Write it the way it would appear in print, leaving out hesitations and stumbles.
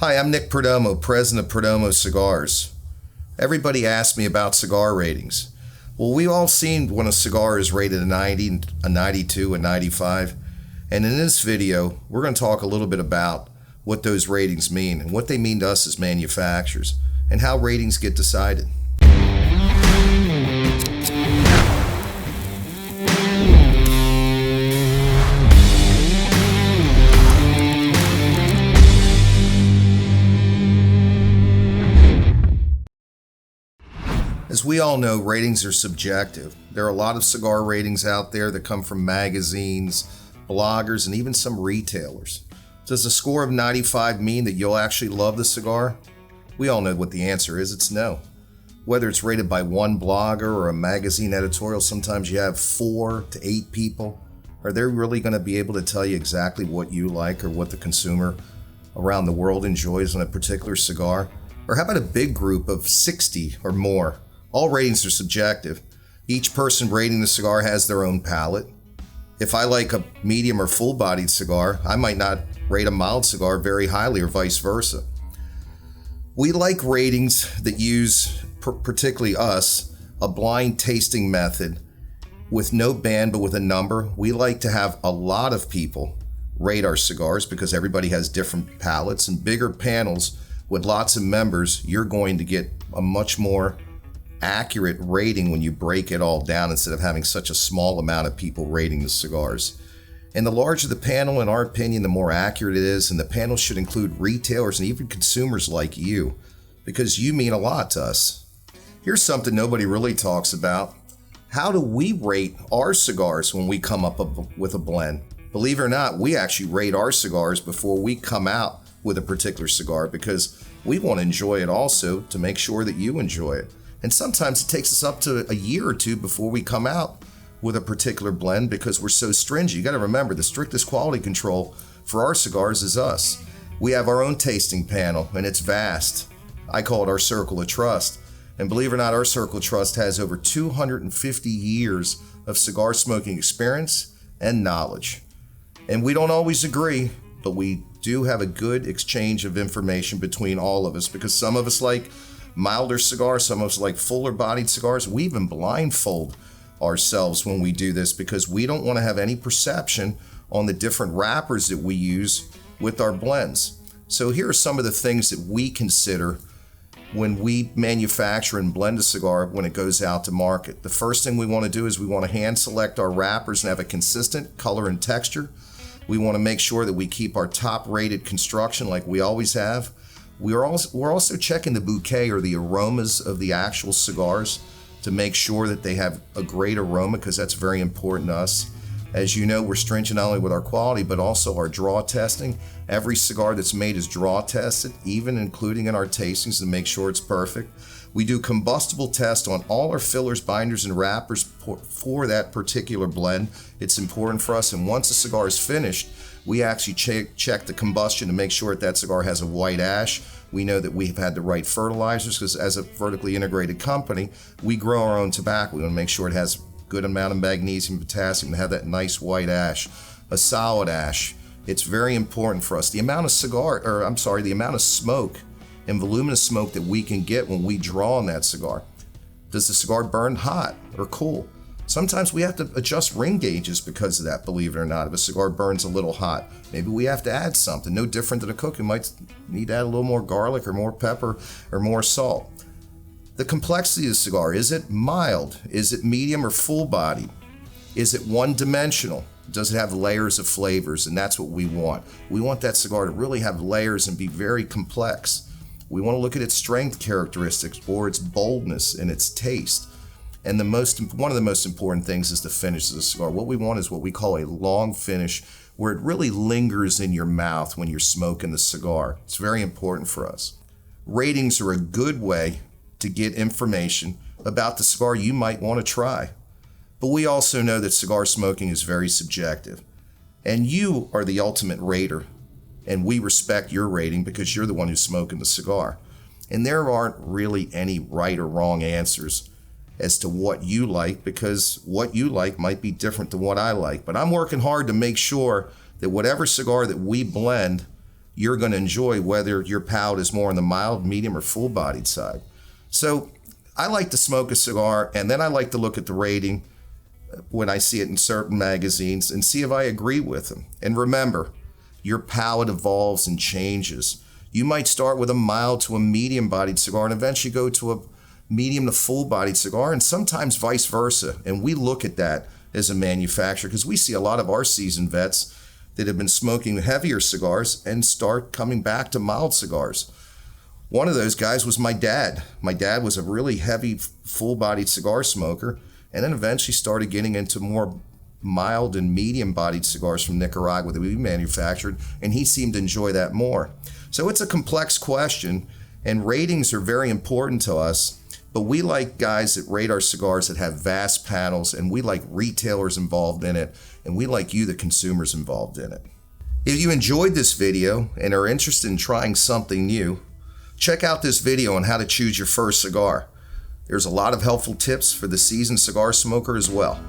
Hi, I'm Nick Perdomo, president of Perdomo Cigars. Everybody asks me about cigar ratings. Well, we've all seen when a cigar is rated a 90, a 92, a 95. And in this video, we're going to talk a little bit about what those ratings mean and what they mean to us as manufacturers and how ratings get decided. As we all know, ratings are subjective. There are a lot of cigar ratings out there that come from magazines, bloggers, and even some retailers. Does a score of 95 mean that you'll actually love the cigar? We all know what the answer is. It's no. Whether it's rated by one blogger or a magazine editorial, sometimes you have 4 to 8 people. Are they really going to be able to tell you exactly what you like or what the consumer around the world enjoys on a particular cigar? Or how about a big group of 60 or more? All ratings are subjective. Each person rating the cigar has their own palate. If I like a medium or full-bodied cigar, I might not rate a mild cigar very highly or vice versa. We like ratings that use, particularly us, a blind tasting method with no band but with a number. We like to have a lot of people rate our cigars because everybody has different palates, and bigger panels with lots of members, you're going to get a much more accurate rating when you break it all down instead of having such a small amount of people rating the cigars. And the larger the panel, in our opinion, the more accurate it is, and the panel should include retailers and even consumers like you, because you mean a lot to us. Here's something nobody really talks about. How do we rate our cigars when we come up with a blend? Believe it or not, we actually rate our cigars before we come out with a particular cigar because we want to enjoy it also to make sure that you enjoy it. And sometimes it takes us up to a year or two before we come out with a particular blend because we're so stringent. You got to remember, the strictest quality control for our cigars is us. We have our own tasting panel, and it's vast. I call it our circle of trust. And believe it or not, our circle of trust has over 250 years of cigar smoking experience and knowledge. And we don't always agree, but we do have a good exchange of information between all of us because some of us like milder cigars, some of us like fuller bodied cigars. We even blindfold ourselves when we do this because we don't want to have any perception on the different wrappers that we use with our blends. So here are some of the things that we consider when we manufacture and blend a cigar when it goes out to market. The first thing we want to do is we want to hand select our wrappers and have a consistent color and texture. We want to make sure that we keep our top rated construction like we always have. We're also checking the bouquet or the aromas of the actual cigars to make sure that they have a great aroma because that's very important to us. As you know, we're stringent not only with our quality but also our draw testing. Every cigar that's made is draw tested, even including in our tastings to make sure it's perfect. We do combustible tests on all our fillers, binders, and wrappers for that particular blend. It's important for us, and once a cigar is finished, we actually check the combustion to make sure that cigar has a white ash. We know that we've had the right fertilizers because as a vertically integrated company, we grow our own tobacco. We want to make sure it has a good amount of magnesium, potassium to have that nice white ash, a solid ash. It's very important for us. The amount of the amount of smoke and voluminous smoke that we can get when we draw on that cigar. Does the cigar burn hot or cool? Sometimes we have to adjust ring gauges because of that, believe it or not. If a cigar burns a little hot, maybe we have to add something. No different than a cook. You might need to add a little more garlic or more pepper or more salt. The complexity of the cigar, is it mild? Is it medium or full bodied? Is it one-dimensional? Does it have layers of flavors? And that's what we want. We want that cigar to really have layers and be very complex. We want to look at its strength characteristics or its boldness and its taste. And one of the most important things is the finish of the cigar. What we want is what we call a long finish, where it really lingers in your mouth when you're smoking the cigar. It's very important for us. Ratings are a good way to get information about the cigar you might want to try. But we also know that cigar smoking is very subjective. And you are the ultimate rater. And we respect your rating because you're the one who's smoking the cigar. And there aren't really any right or wrong answers as to what you like, because what you like might be different than what I like. But I'm working hard to make sure that whatever cigar that we blend you're going to enjoy, whether your palate is more on the mild, medium, or full-bodied side. So I like to smoke a cigar, and then I like to look at the rating when I see it in certain magazines and see if I agree with them. And remember, your palate evolves and changes. You might start with a mild to a medium-bodied cigar and eventually go to a medium to full-bodied cigar, and sometimes vice versa. And we look at that as a manufacturer because we see a lot of our seasoned vets that have been smoking heavier cigars and start coming back to mild cigars. One of those guys was my dad. My dad was a really heavy, full-bodied cigar smoker, and then eventually started getting into more mild and medium-bodied cigars from Nicaragua that we manufactured, and he seemed to enjoy that more. So it's a complex question, and ratings are very important to us, but we like guys that rate our cigars that have vast panels, and we like retailers involved in it, and we like you, the consumers, involved in it. If you enjoyed this video and are interested in trying something new, check out this video on how to choose your first cigar. There's a lot of helpful tips for the seasoned cigar smoker as well.